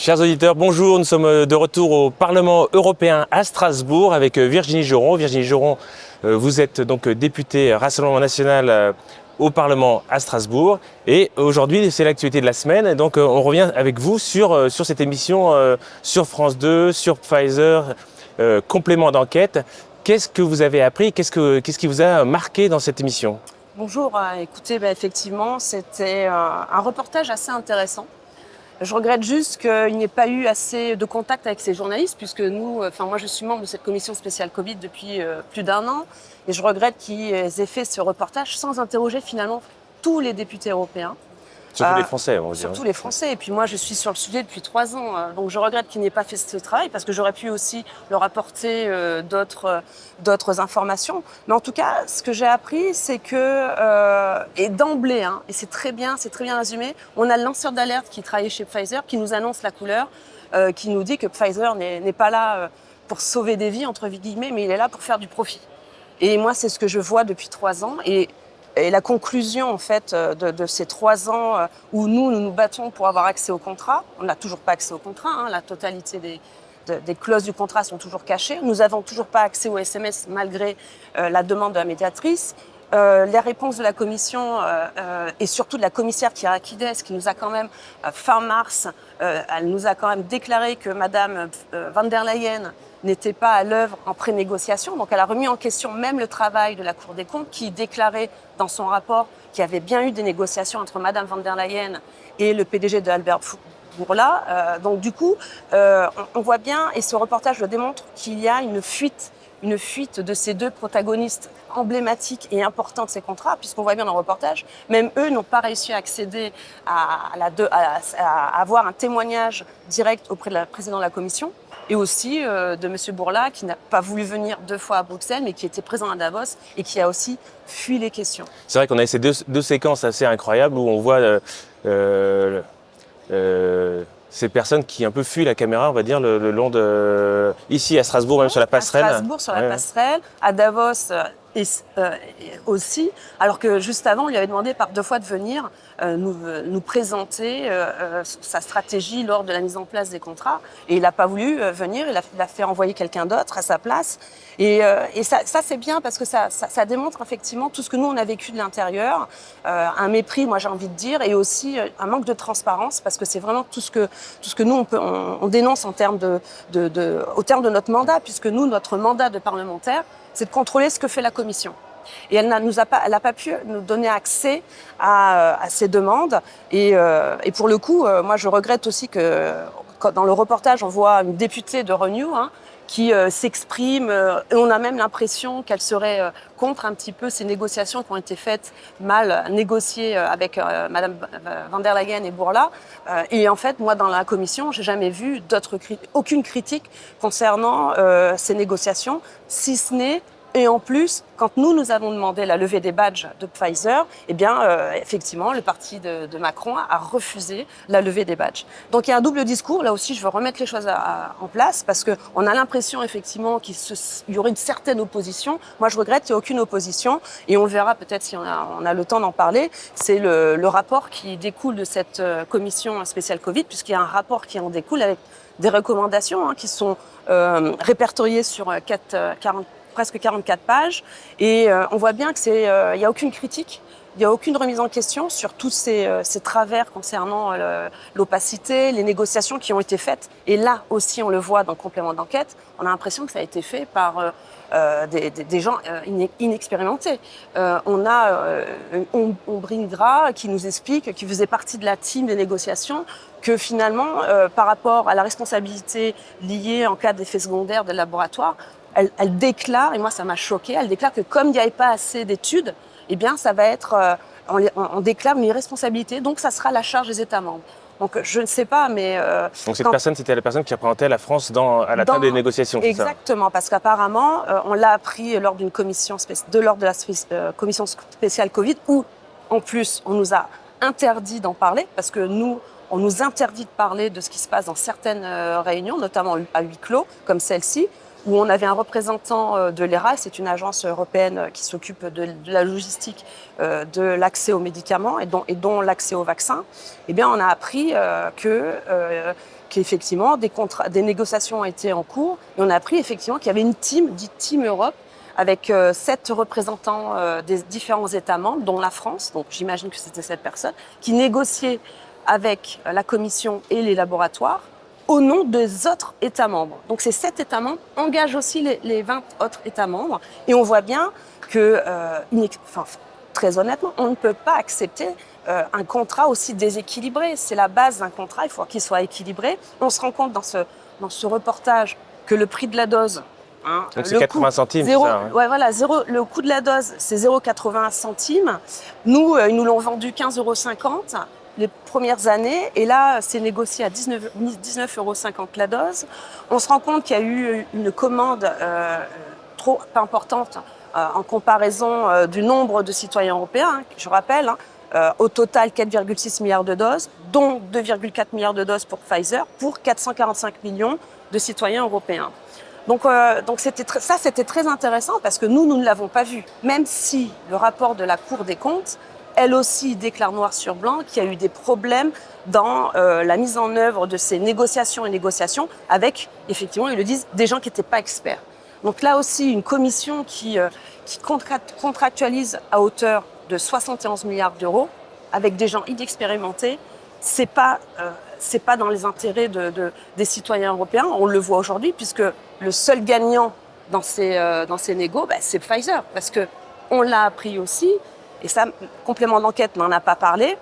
Chers auditeurs, bonjour. Nous sommes de retour au Parlement européen à Strasbourg avec Virginie Joron. Virginie Joron, vous êtes donc députée Rassemblement national au Parlement à Strasbourg. Et aujourd'hui, c'est l'actualité de la semaine. Et donc, on revient avec vous sur cette émission sur France 2, sur Pfizer, complément d'enquête. Qu'est-ce que vous avez appris? Qu'est-ce qui vous a marqué dans cette émission? Bonjour, écoutez, effectivement, c'était un reportage assez intéressant. Je regrette juste qu'il n'y ait pas eu assez de contact avec ces journalistes, puisque moi je suis membre de cette commission spéciale Covid depuis plus d'un an, et je regrette qu'ils aient fait ce reportage sans interroger finalement tous les députés européens. Surtout les Français, on va dire. Surtout les Français. Et puis moi, je suis sur le sujet depuis 3 ans. Donc je regrette qu'il n'ait pas fait ce travail parce que j'aurais pu aussi leur apporter d'autres informations. Mais en tout cas, ce que j'ai appris, c'est que, et d'emblée, et c'est très bien résumé, on a le lanceur d'alerte qui travaillait chez Pfizer, qui nous annonce la couleur, qui nous dit que Pfizer n'est pas là pour sauver des vies, entre guillemets, mais il est là pour faire du profit. Et moi, c'est ce que je vois depuis 3 ans. Et la conclusion en fait de ces 3 ans où nous nous battons pour avoir accès au contrat, on n'a toujours pas accès au contrat, la totalité des clauses du contrat sont toujours cachées. Nous n'avons toujours pas accès aux SMS malgré la demande de la médiatrice. Les réponses de la Commission et surtout de la commissaire Kyriakides qui nous a quand même, fin mars, elle nous a quand même déclaré que Madame van der Leyen n'était pas à l'œuvre en pré-négociation. Donc elle a remis en question même le travail de la Cour des comptes qui déclarait dans son rapport qu'il y avait bien eu des négociations entre Madame van der Leyen et le PDG de Albert Bourla. Donc du coup, on voit bien, et ce reportage le démontre, qu'il y a une fuite de ces deux protagonistes emblématiques et importants de ces contrats, puisqu'on voit bien dans le reportage, même eux n'ont pas réussi à accéder à avoir un témoignage direct auprès de la présidente de la Commission, et aussi de M. Bourla, qui n'a pas voulu venir 2 fois à Bruxelles, mais qui était présent à Davos et qui a aussi fui les questions. C'est vrai qu'on a ces deux séquences assez incroyables où on voit ces personnes qui un peu fuient la caméra, on va dire, le long de... Ici, à Strasbourg, même sur la passerelle. À Strasbourg, sur la passerelle. À Davos aussi. Alors que juste avant, on lui avait demandé par 2 fois de venir nous présenter sa stratégie lors de la mise en place des contrats. Et il n'a pas voulu venir, il a fait envoyer quelqu'un d'autre à sa place. Et ça c'est bien parce que ça démontre effectivement tout ce que nous, on a vécu de l'intérieur. Un mépris, moi j'ai envie de dire, et aussi un manque de transparence parce que c'est vraiment tout ce que nous, on dénonce au terme de notre mandat, puisque nous, notre mandat de parlementaire, c'est de contrôler ce que fait la Commission. Et elle n'a pas pu nous donner accès à ces demandes. Et pour le coup, moi, je regrette aussi que dans le reportage, on voit une députée de Renew qui s'exprime. Et on a même l'impression qu'elle serait contre un petit peu ces négociations qui ont été faites, mal négociées avec Madame van der Leyen et Bourla. Et en fait, moi, dans la commission, j'ai jamais vu aucune critique concernant ces négociations, si ce n'est. Et en plus, quand nous avons demandé la levée des badges de Pfizer, effectivement, le parti de Macron a refusé la levée des badges. Donc il y a un double discours. Là aussi, je veux remettre les choses en place parce qu'on a l'impression effectivement qu'il y aurait une certaine opposition. Moi, je regrette qu'il n'y ait aucune opposition et on le verra peut-être si on a le temps d'en parler. C'est le rapport qui découle de cette commission spéciale Covid, puisqu'il y a un rapport qui en découle avec des recommandations qui sont répertoriées sur presque 44 pages. Et on voit bien qu'il n'y a aucune critique, il n'y a aucune remise en question sur tous ces travers concernant l'opacité, les négociations qui ont été faites. Et là aussi, on le voit dans le complément d'enquête, on a l'impression que ça a été fait par des gens inexpérimentés. On a Ombrine Gras qui nous explique, qui faisait partie de la team des négociations, que finalement, par rapport à la responsabilité liée en cas d'effet secondaire de laboratoire, elle déclare, et moi ça m'a choquée, elle déclare que comme il n'y avait pas assez d'études, eh bien ça va être, on déclare une irresponsabilité, donc ça sera la charge des États membres. Donc je ne sais pas, mais... donc cette personne, c'était la personne qui représentait la France à la table des négociations, c'est ça ? Exactement, parce qu'apparemment, on l'a appris lors d'une commission lors de la commission spéciale Covid, où en plus on nous a interdit d'en parler, parce que on nous interdit de parler de ce qui se passe dans certaines réunions, notamment à huis clos, comme celle-ci. où on avait un représentant de l'ERA, c'est une agence européenne qui s'occupe de la logistique de l'accès aux médicaments et dont l'accès aux vaccins. Eh bien, on a appris qu'effectivement, des négociations étaient en cours, et on a appris effectivement qu'il y avait une team, dite Team Europe, avec 7 représentants des différents États membres, dont la France, donc j'imagine que c'était cette personne, qui négociait avec la Commission et les laboratoires au nom des autres États membres. Donc ces 7 États membres engagent aussi les 20 autres États membres. Et on voit bien que, très honnêtement, on ne peut pas accepter un contrat aussi déséquilibré. C'est la base d'un contrat, il faut qu'il soit équilibré. On se rend compte dans ce reportage que le prix de la dose... Donc c'est 80 centimes, c'est ça, ouais, voilà, le coût de la dose, c'est 0,80 centimes. Nous, ils nous l'ont vendu 15,50 € les premières années. Et là, c'est négocié à 19,50 € la dose. On se rend compte qu'il y a eu une commande trop importante en comparaison du nombre de citoyens européens. Je rappelle, au total 4,6 milliards de doses, dont 2,4 milliards de doses pour Pfizer, pour 445 millions de citoyens européens. Donc c'était très intéressant parce que nous ne l'avons pas vu. Même si le rapport de la Cour des comptes, elle aussi déclare noir sur blanc qu'il y a eu des problèmes dans la mise en œuvre de ces négociations avec, effectivement, ils le disent, des gens qui n'étaient pas experts. Donc là aussi, une commission qui contractualise à hauteur de 71 milliards d'euros avec des gens inexpérimentés, c'est pas dans les intérêts des citoyens européens. On le voit aujourd'hui puisque le seul gagnant dans ces négos, c'est Pfizer. Parce qu'on l'a appris aussi, et ça, complément d'enquête n'en a pas parlé,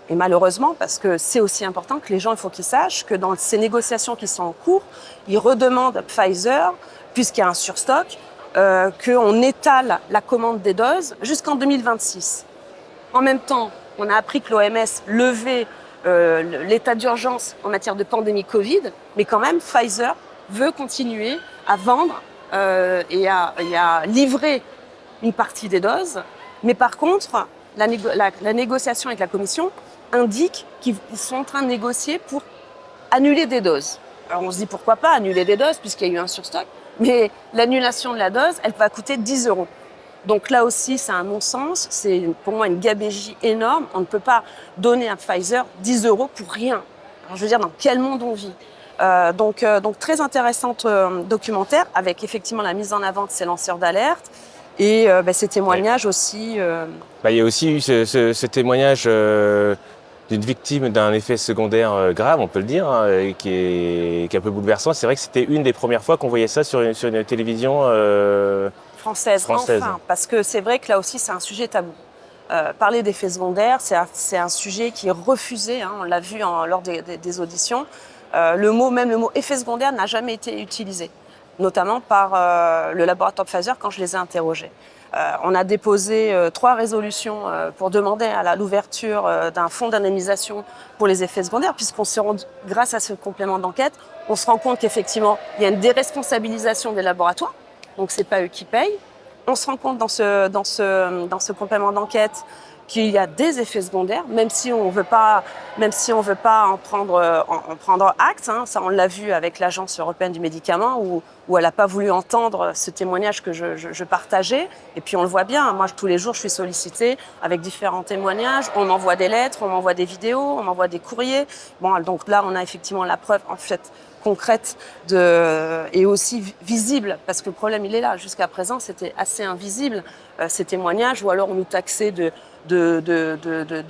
et malheureusement, parce que c'est aussi important que les gens, il faut qu'ils sachent que dans ces négociations qui sont en cours, ils redemandent à Pfizer, puisqu'il y a un surstock, qu'on étale la commande des doses jusqu'en 2026. En même temps, on a appris que l'OMS levait l'état d'urgence en matière de pandémie Covid, mais quand même, Pfizer veut continuer à vendre et à livrer une partie des doses. Mais par contre, la négociation avec la Commission indique qu'ils sont en train de négocier pour annuler des doses. Alors on se dit pourquoi pas annuler des doses puisqu'il y a eu un surstock, mais l'annulation de la dose, elle va coûter 10 €. Donc là aussi, c'est un non-sens, c'est pour moi une gabegie énorme. On ne peut pas donner à Pfizer 10 € pour rien. Alors, je veux dire, dans quel monde on vit ? Donc très intéressante documentaire avec effectivement la mise en avant de ces lanceurs d'alerte et ces témoignages aussi. Il y a aussi eu ce témoignage d'une victime d'un effet secondaire grave, on peut le dire, qui est un peu bouleversant. C'est vrai que c'était une des premières fois qu'on voyait ça sur une télévision française. Enfin, parce que c'est vrai que là aussi c'est un sujet tabou. Parler d'effets secondaires, c'est un sujet qui est refusé, on l'a vu lors des auditions. Le mot effet secondaire n'a jamais été utilisé, notamment par le laboratoire Pfizer quand je les ai interrogés. On a déposé 3 résolutions pour demander à l'ouverture d'un fonds d'indemnisation pour les effets secondaires, puisqu'on se rend, grâce à ce complément d'enquête, on se rend compte qu'effectivement, il y a une déresponsabilisation des laboratoires, donc c'est pas eux qui payent. On se rend compte dans ce complément d'enquête qu'il y a des effets secondaires, même si on veut pas en prendre acte. Ça, on l'a vu avec l'Agence européenne du médicament, où elle n'a pas voulu entendre ce témoignage que je partageais. Et puis on le voit bien. Moi, tous les jours, je suis sollicitée avec différents témoignages. On m'envoie des lettres, on m'envoie des vidéos, on m'envoie des courriers. Bon, donc là, on a effectivement la preuve, en fait, concrète et aussi visible, parce que le problème, il est là. Jusqu'à présent, c'était assez invisible, ces témoignages, ou alors on nous taxait de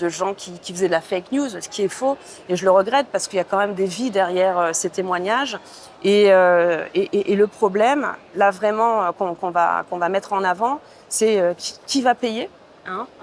gens qui faisaient de la fake news, ce qui est faux. Et je le regrette parce qu'il y a quand même des vies derrière ces témoignages. Et le problème, là vraiment, qu'on va mettre en avant, c'est qui va payer.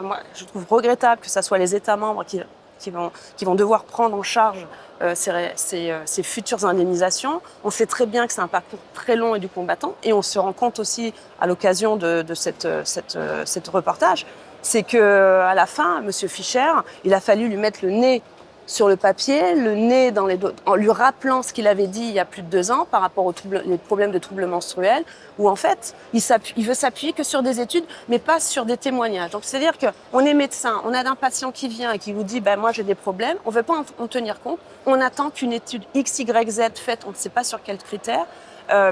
Moi, je trouve regrettable que ce soit les États membres qui vont devoir prendre en charge ces futures indemnisations. On sait très bien que c'est un parcours très long et du combattant. Et on se rend compte aussi, à l'occasion de cette reportage, c'est qu'à la fin, M. Fischer, il a fallu lui mettre le nez sur le papier, le nez dans les dos, en lui rappelant ce qu'il avait dit il y a plus de 2 ans par rapport aux les problèmes de troubles menstruels, où en fait, il veut s'appuyer que sur des études, mais pas sur des témoignages. Donc, c'est-à-dire qu'on est médecin, on a un patient qui vient et qui vous dit « moi, j'ai des problèmes », on ne veut pas en tenir compte, on attend qu'une étude X, Y, Z faite, on ne sait pas sur quels critères,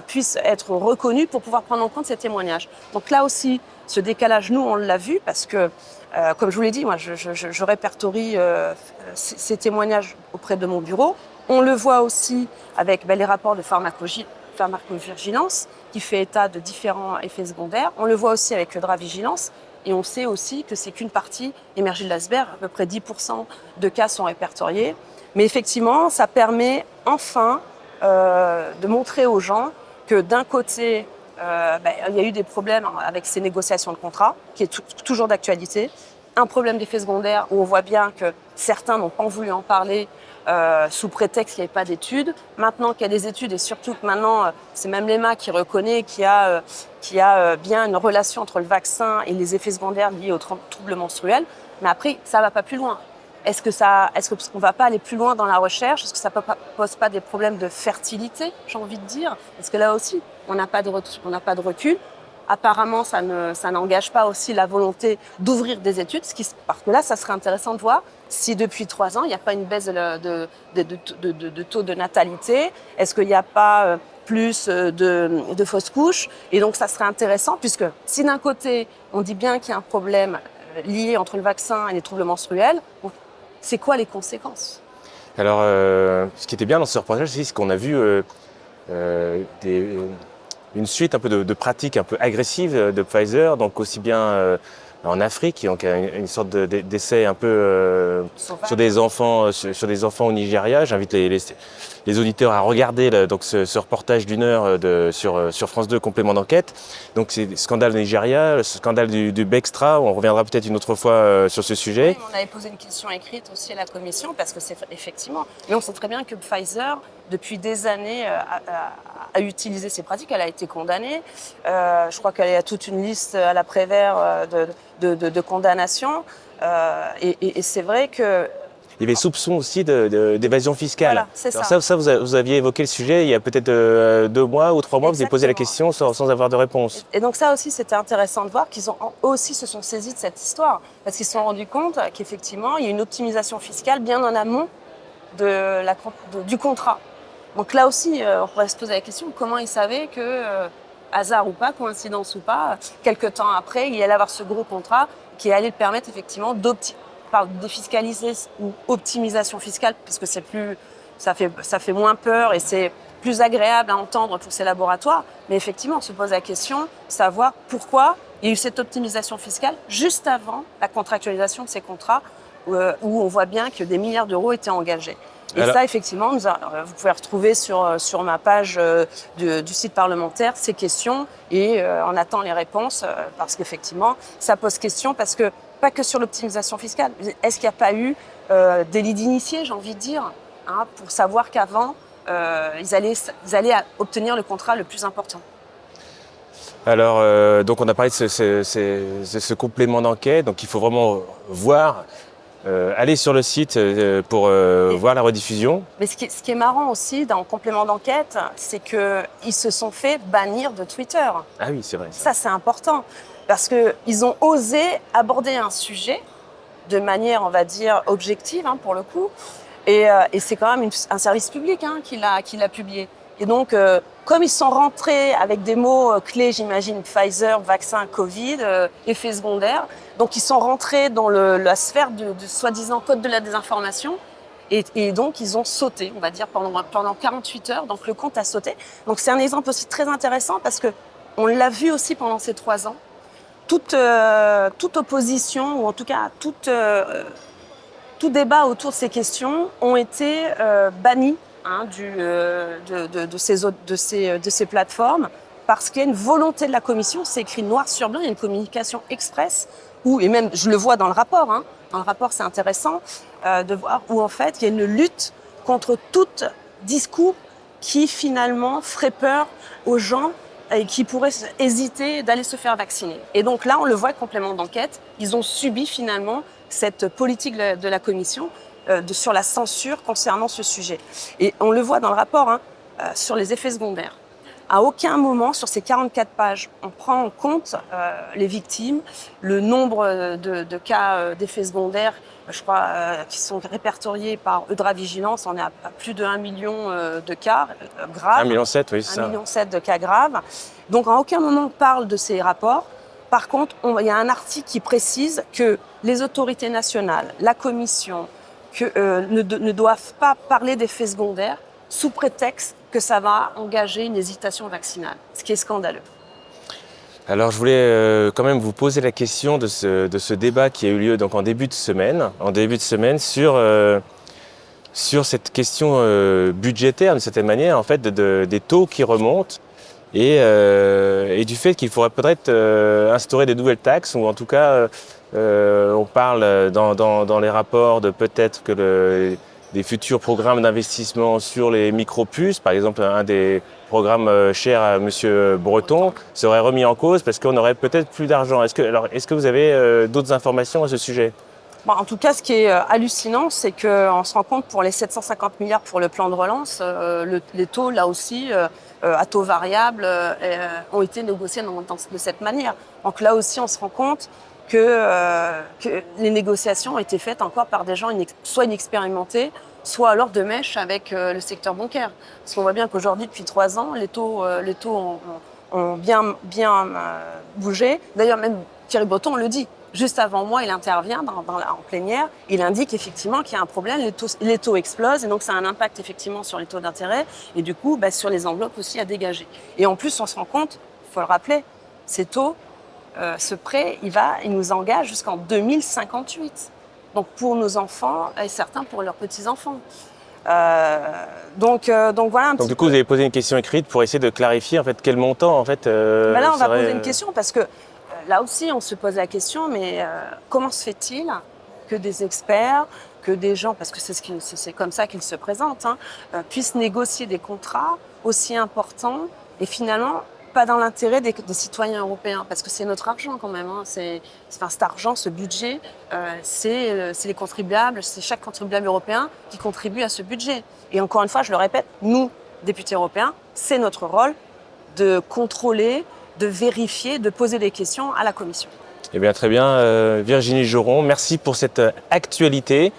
puisse être reconnue pour pouvoir prendre en compte ces témoignages. Donc là aussi, ce décalage, nous, on l'a vu parce que, comme je vous l'ai dit, moi, je répertorie ces témoignages auprès de mon bureau. On le voit aussi avec les rapports de pharmacovigilance qui fait état de différents effets secondaires. On le voit aussi avec le drap vigilance. Et on sait aussi que c'est qu'une partie émergée de l'iceberg. À peu près 10% de cas sont répertoriés. Mais effectivement, ça permet enfin de montrer aux gens que d'un côté, il y a eu des problèmes avec ces négociations de contrat, qui est toujours d'actualité. Un problème d'effet secondaire où on voit bien que certains n'ont pas voulu en parler sous prétexte qu'il n'y avait pas d'études. Maintenant qu'il y a des études et surtout que maintenant, c'est même l'EMA qui reconnaît qu'il y a bien une relation entre le vaccin et les effets secondaires liés aux troubles menstruels. Mais après, ça ne va pas plus loin. Est-ce qu'on ne va pas aller plus loin dans la recherche? Est-ce que ça ne pose pas des problèmes de fertilité, j'ai envie de dire? Parce que là aussi, on n'a pas de recul. Apparemment, ça n'engage pas aussi la volonté d'ouvrir des études, parce que là, ça serait intéressant de voir si depuis 3 ans, il n'y a pas une baisse de taux de natalité. Est-ce qu'il n'y a pas plus de fausses couches? Et donc, ça serait intéressant, puisque si d'un côté, on dit bien qu'il y a un problème lié entre le vaccin et les troubles menstruels, c'est quoi les conséquences? Alors, ce qui était bien dans ce reportage, c'est qu'on a vu une suite un peu de pratiques un peu agressives de Pfizer, donc aussi bien en Afrique, donc une sorte d'essai un peu sur des enfants au Nigeria. J'invite les auditeurs à regarder donc ce reportage d'1 heure sur France 2, complément d'enquête. Donc c'est le scandale Nigeria, le scandale du Bextra. On reviendra peut-être une autre fois sur ce sujet. Oui, on avait posé une question écrite aussi à la commission parce que c'est effectivement. Mais on sait très bien que Pfizer, depuis des années, a utilisé ces pratiques. Elle a été condamnée. Je crois qu'elle a toute une liste à la Prévert de condamnations. Et c'est vrai que. Il y avait soupçon aussi d'évasion fiscale. Voilà, c'est alors ça vous aviez évoqué le sujet il y a peut-être 2 mois ou 3 mois. Exactement. Vous avez posé la question sans avoir de réponse. Et donc ça aussi, c'était intéressant de voir qu'ils aussi se sont saisis de cette histoire. Parce qu'ils se sont rendus compte qu'effectivement, il y a une optimisation fiscale bien en amont du contrat. Donc là aussi, on pourrait se poser la question, comment ils savaient que, hasard ou pas, coïncidence ou pas, quelques temps après, il allait avoir ce gros contrat qui allait le permettre effectivement défiscaliser ou optimisation fiscale, parce que ça fait moins peur et c'est plus agréable à entendre pour ces laboratoires. Mais effectivement, on se pose la question, savoir pourquoi il y a eu cette optimisation fiscale juste avant la contractualisation de ces contrats où on voit bien que des milliards d'euros étaient engagés. Et alors, ça, effectivement, vous pouvez retrouver sur ma page du site parlementaire ces questions et on attend les réponses parce qu'effectivement, ça pose question parce que pas que sur l'optimisation fiscale. Est-ce qu'il n'y a pas eu délit d'initié, j'ai envie de dire, pour savoir qu'avant, ils allaient obtenir le contrat le plus important? Alors, donc on a parlé de ce complément d'enquête, donc il faut vraiment voir. Aller sur le site pour voir la rediffusion. Mais ce qui est marrant aussi dans le complément d'enquête, c'est qu'ils se sont fait bannir de Twitter. Ah oui, c'est vrai. Ça, c'est important. Parce qu'ils ont osé aborder un sujet de manière, on va dire, objective, pour le coup. Et c'est quand même un service public qui l'a publié. Et donc, comme ils sont rentrés avec des mots clés, j'imagine, Pfizer, vaccin, Covid, effets secondaires, donc ils sont rentrés dans la sphère de soi-disant code de la désinformation et donc ils ont sauté, on va dire, pendant 48 heures, donc le compte a sauté. Donc c'est un exemple aussi très intéressant parce qu'on l'a vu aussi pendant ces 3 ans. Toute opposition, ou en tout cas tout débat autour de ces questions ont été bannis de ces plateformes parce qu'il y a une volonté de la commission, c'est écrit noir sur blanc, il y a une communication express, et même je le vois dans le rapport, dans le rapport c'est intéressant de voir où en fait il y a une lutte contre tout discours qui finalement ferait peur aux gens et qui pourraient hésiter d'aller se faire vacciner. Et donc là on le voit, complément d'enquête, ils ont subi finalement cette politique de la commission sur la censure concernant ce sujet. Et on le voit dans le rapport, hein, sur les effets secondaires. À aucun moment, sur ces 44 pages, on prend en compte les victimes, le nombre de cas d'effets secondaires, je crois, qui sont répertoriés par Eudravigilance. On est à plus de 1 million de cas graves. 1,7 million, oui, c'est ça. 1,7 million de cas graves. Donc, à aucun moment, on parle de ces rapports. Par contre, il y a un article qui précise que les autorités nationales, la Commission, ne doivent pas parler d'effets secondaires sous prétexte que ça va engager une hésitation vaccinale, ce qui est scandaleux. Alors je voulais quand même vous poser la question de ce débat qui a eu lieu donc en début de semaine sur cette question budgétaire d'une certaine manière, en fait, des taux qui remontent et du fait qu'il faudrait peut-être instaurer des nouvelles taxes, ou en tout cas on parle dans les rapports de peut-être que des futurs programmes d'investissement sur les micro-puces, par exemple un des programmes chers à M. Breton, serait remis en cause parce qu'on aurait peut-être plus d'argent. Est-ce que vous avez d'autres informations à ce sujet ? Bon, en tout cas, ce qui est hallucinant, c'est qu'on se rend compte pour les 750 milliards pour le plan de relance, les taux, là aussi, à taux variable, ont été négociés de cette manière. Donc là aussi, on se rend compte que les négociations ont été faites encore par des gens soit inexpérimentés, soit alors de mèche avec le secteur bancaire. Parce qu'on voit bien qu'aujourd'hui, depuis 3 ans, les taux ont bien bougé. D'ailleurs, même Thierry Breton le dit. Juste avant moi, il intervient en plénière. Il indique effectivement qu'il y a un problème, les taux explosent, et donc ça a un impact effectivement sur les taux d'intérêt, et du coup, sur les enveloppes aussi à dégager. Et en plus, on se rend compte, il faut le rappeler, ces taux, ce prêt, il nous engage jusqu'en 2058. Donc pour nos enfants et certains pour leurs petits-enfants. Donc voilà un petit peu. Donc du coup, vous avez posé une question écrite pour essayer de clarifier en fait quel montant en fait. Là, on va poser une question parce que là aussi, on se pose la question, mais comment se fait-il que des experts, que des gens, parce que c'est comme ça qu'ils se présentent, hein, puissent négocier des contrats aussi importants et finalement pas dans l'intérêt des citoyens européens, parce que c'est notre argent quand même. Hein. Cet argent, ce budget, c'est les contribuables, c'est chaque contribuable européen qui contribue à ce budget. Et encore une fois, je le répète, nous, députés européens, c'est notre rôle de contrôler, de vérifier, de poser des questions à la Commission. Eh bien, très bien. Virginie Joron, merci pour cette actualité.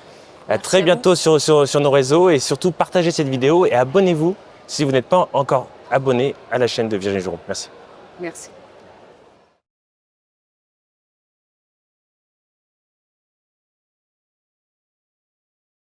À très bientôt sur nos réseaux, et surtout partagez cette vidéo et abonnez-vous si vous n'êtes pas encore abonné à la chaîne de Virginie Joron. Merci. Merci.